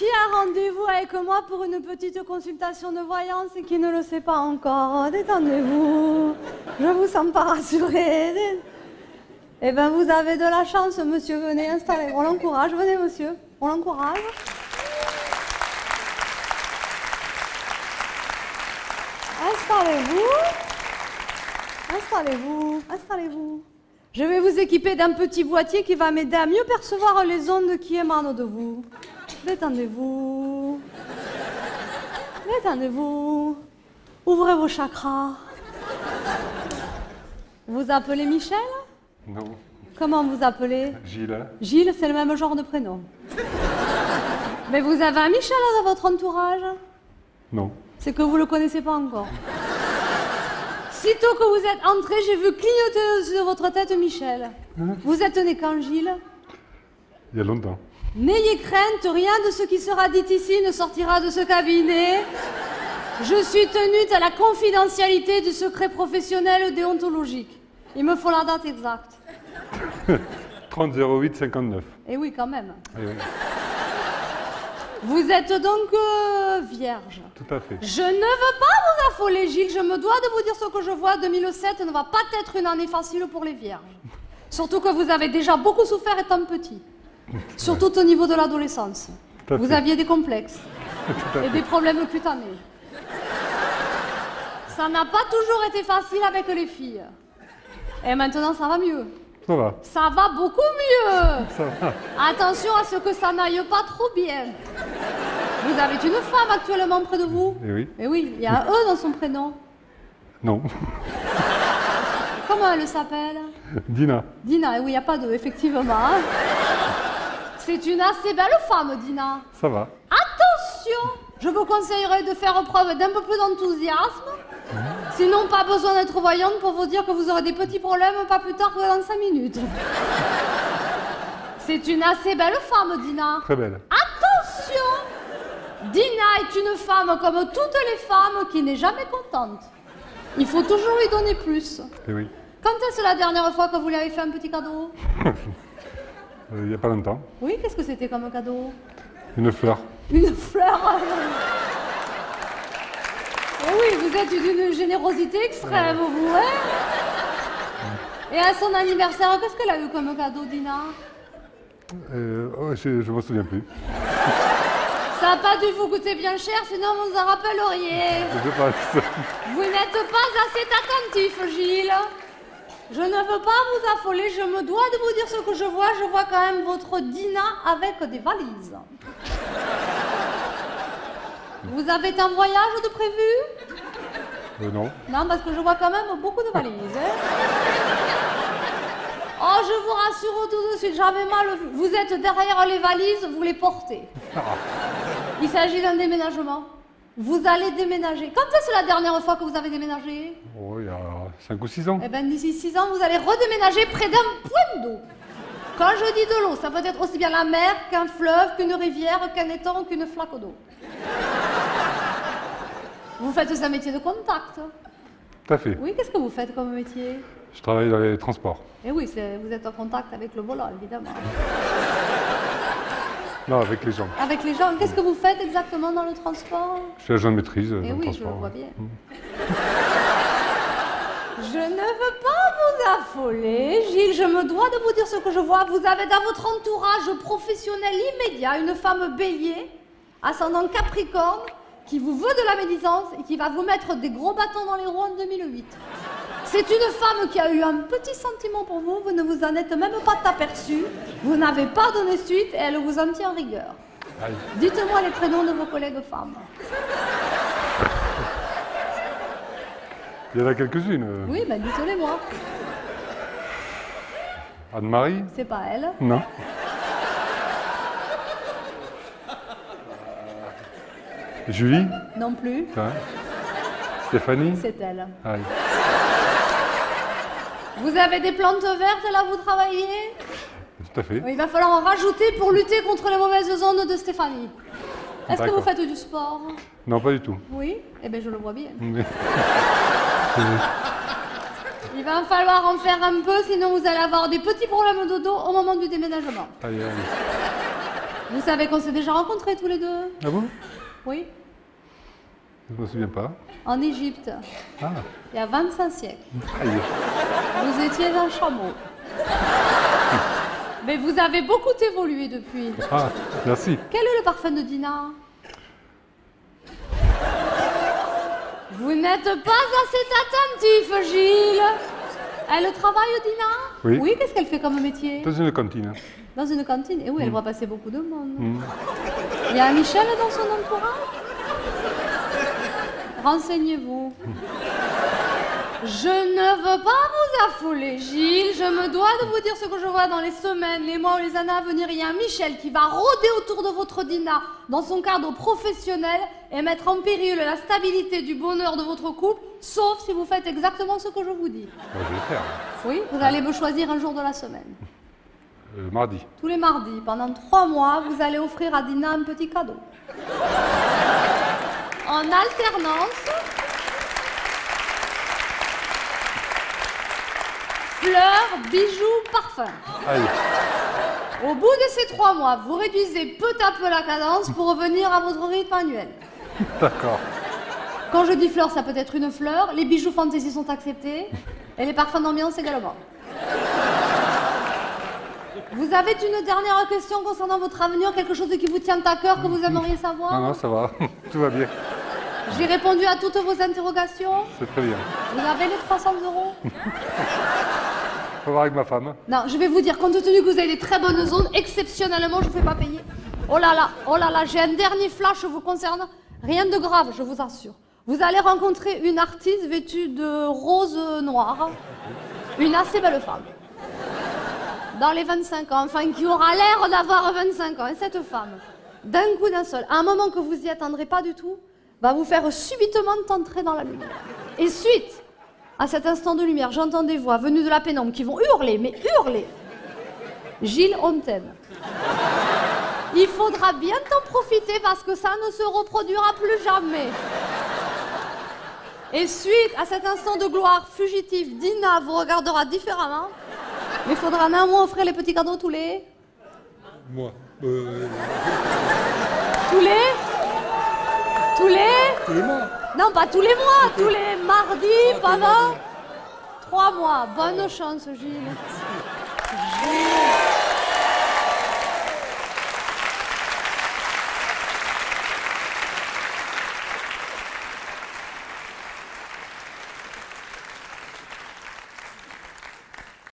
Qui a rendez-vous avec moi pour une petite consultation de voyance et qui ne le sait pas encore? Détendez-vous. Je vous sens pas rassuré. Eh bien, vous avez de la chance, monsieur. Venez, installez. On l'encourage. Venez, monsieur. On l'encourage. Installez-vous. Installez-vous. Installez-vous. Je vais vous équiper d'un petit boîtier qui va m'aider à mieux percevoir les ondes qui émanent de vous. Détendez-vous. Détendez-vous. Ouvrez vos chakras. Vous appelez Michel? Non. Comment vous appelez? Gilles. Gilles, c'est le même genre de prénom. Mais vous avez un Michel dans votre entourage? Non. C'est que vous le connaissez pas encore. Sitôt que vous êtes entré, j'ai vu clignoter sur votre tête Michel. Vous êtes né quand, Gilles? Il y a longtemps. N'ayez crainte, rien de ce qui sera dit ici ne sortira de ce cabinet. Je suis tenue à la confidentialité du secret professionnel déontologique. Il me faut la date exacte. 30 08 59. Eh oui, quand même. Eh oui, Vous êtes donc vierge. tout à fait. Je ne veux pas vous affoler, Gilles. Je me dois de vous dire ce que je vois. 2007 ne va pas être une année facile pour les vierges. Surtout que vous avez déjà beaucoup souffert étant petit. Surtout au niveau de l'adolescence. Vous aviez des complexes et des problèmes cutanés. Ça n'a pas toujours été facile avec les filles. Et maintenant, ça va mieux. Ça va. Ça va beaucoup mieux. Ça va. Attention à ce que ça n'aille pas trop bien. Vous avez une femme actuellement près de vous? Eh oui. Eh oui, il y a un E dans son prénom. Non. Comment elle s'appelle? Dina. Dina, eh oui, il n'y a pas de, effectivement. Hein. C'est une assez belle femme, Dina. Ça va. Attention! Je vous conseillerais de faire preuve d'un peu plus d'enthousiasme. Sinon, pas besoin d'être voyante pour vous dire que vous aurez des petits problèmes pas plus tard que dans 5 minutes. C'est une assez belle femme, Dina. Très belle. Attention! Dina est une femme comme toutes les femmes qui n'est jamais contente. Il faut toujours lui donner plus. Eh oui. Quand est-ce la dernière fois que vous lui avez fait un petit cadeau? Il n'y a pas longtemps. Oui, qu'est-ce que c'était comme cadeau? Une fleur. Une fleur. Eh oui, vous êtes d'une générosité extrême, vous, hein? Et à son anniversaire, qu'est-ce qu'elle a eu comme cadeau, Dina? Je ne me souviens plus. Ça n'a pas dû vous coûter bien cher, sinon vous en rappelleriez. Je sais pas. Vous n'êtes pas assez attentif, Gilles. Je ne veux pas vous affoler, je me dois de vous dire ce que je vois. Je vois quand même votre Dina avec des valises. Vous avez un voyage de prévu? Non. Non, parce que je vois quand même beaucoup de valises. Hein. Oh, je vous rassure tout de suite, j'avais mal vu. Vous êtes derrière les valises, vous les portez. Il s'agit d'un déménagement. Vous allez déménager. Quand est-ce la dernière fois que vous avez déménagé? Oh, il y a 5 ou 6 ans. Eh bien, d'ici 6 ans, vous allez redéménager près d'un point d'eau. Quand je dis de l'eau, ça peut être aussi bien la mer qu'un fleuve, qu'une rivière, qu'un étang, qu'une flaque d'eau. Vous faites un métier de contact. Tout à fait. Oui, qu'est-ce que vous faites comme métier? Je travaille dans les transports. Eh oui, vous êtes en contact avec le volant, évidemment. Non, avec les gens. Avec les gens, qu'est-ce que vous faites exactement dans le transport? Je suis agent de maîtrise dans Eh le oui, transport. je le vois bien. Je ne veux pas vous affoler, Gilles, je me dois de vous dire ce que je vois. Vous avez dans votre entourage professionnel immédiat une femme bélier, ascendant Capricorne, qui vous veut de la médisance et qui va vous mettre des gros bâtons dans les roues en 2008. C'est une femme qui a eu un petit sentiment pour vous, vous ne vous en êtes même pas aperçu, vous n'avez pas donné suite et elle vous en tient rigueur. Aïe. Dites-moi les prénoms de vos collègues femmes. Il y en a quelques-unes. Oui, ben dites-les moi. Anne-Marie? C'est pas elle. Non. Julie? Non plus. Hein? Stéphanie? C'est elle. Aïe. Vous avez des plantes vertes là, vous travaillez? Tout à fait. Il va falloir en rajouter pour lutter contre les mauvaises ondes de Stéphanie. Est-ce que vous D'accord. faites du sport? Non, pas du tout. Oui? Eh bien, je le vois bien. Mais- Il va falloir en faire un peu, sinon vous allez avoir des petits problèmes de dos au moment du déménagement. Aïe, aïe. Vous savez qu'on s'est déjà rencontrés tous les deux? Ah bon? Oui, Je ne me souviens pas. en Égypte, Ah, il y a 25 siècles. aïe. Vous étiez un chameau. Mais vous avez beaucoup évolué depuis. Ah, merci. Quel est le parfum de Dina? Vous n'êtes pas assez attentif, Gilles. Elle travaille, Dina? Oui. Qu'est-ce qu'elle fait comme métier? Dans une cantine. Dans une cantine. Et oui, elle voit passer beaucoup de monde. Mm. Il y a un Michel dans son entourage? Renseignez-vous. Je ne veux pas vous affoler, Gilles. Je me dois de vous dire ce que je vois dans les semaines, les mois ou les années à venir. Il y a un Michel qui va rôder autour de votre Dina dans son cadre professionnel et mettre en péril la stabilité du bonheur de votre couple, sauf si vous faites exactement ce que je vous dis. Bah, je vais le faire. Oui, vous allez me choisir un jour de la semaine. Mardi. Tous les mardis, pendant 3 mois, vous allez offrir à Dina un petit cadeau. En alternance, fleurs, bijoux, parfums. Aïe. Au bout de ces 3 mois, vous réduisez peu à peu la cadence pour revenir à votre rythme annuel. D'accord. Quand je dis fleurs, ça peut être une fleur, les bijoux fantaisie sont acceptés, et les parfums d'ambiance également. Vous avez une dernière question concernant votre avenir, quelque chose qui vous tient à cœur, que vous aimeriez savoir? Non, non, ça va. Tout va bien. J'ai répondu à toutes vos interrogations. C'est très bien. Vous avez les 300 euros? Faut voir avec ma femme. Non, je vais vous dire, compte tenu que vous avez des très bonnes zones, exceptionnellement, je ne vous fais pas payer. Oh là là, j'ai un dernier flash vous concernant. Rien de grave, je vous assure. Vous allez rencontrer une artiste vêtue de rose noir. Une assez belle femme. Dans les 25 ans, enfin, qui aura l'air d'avoir 25 ans. Et cette femme, d'un coup d'un seul, à un moment que vous y attendrez pas du tout, va vous faire subitement entrer dans la lumière. Et suite à cet instant de lumière, j'entends des voix venues de la pénombre qui vont hurler, mais hurler. Gilles, on t'aime. Il faudra bien t'en profiter parce que ça ne se reproduira plus jamais. Et suite à cet instant de gloire fugitive, Dina vous regardera différemment. Mais il faudra néanmoins offrir les petits cadeaux tous les... Moi. Tous les... Tous les mois. Non, pas tous les mois, tous les mardis pendant 3 mois. Bonne chance, Gilles. Gilles.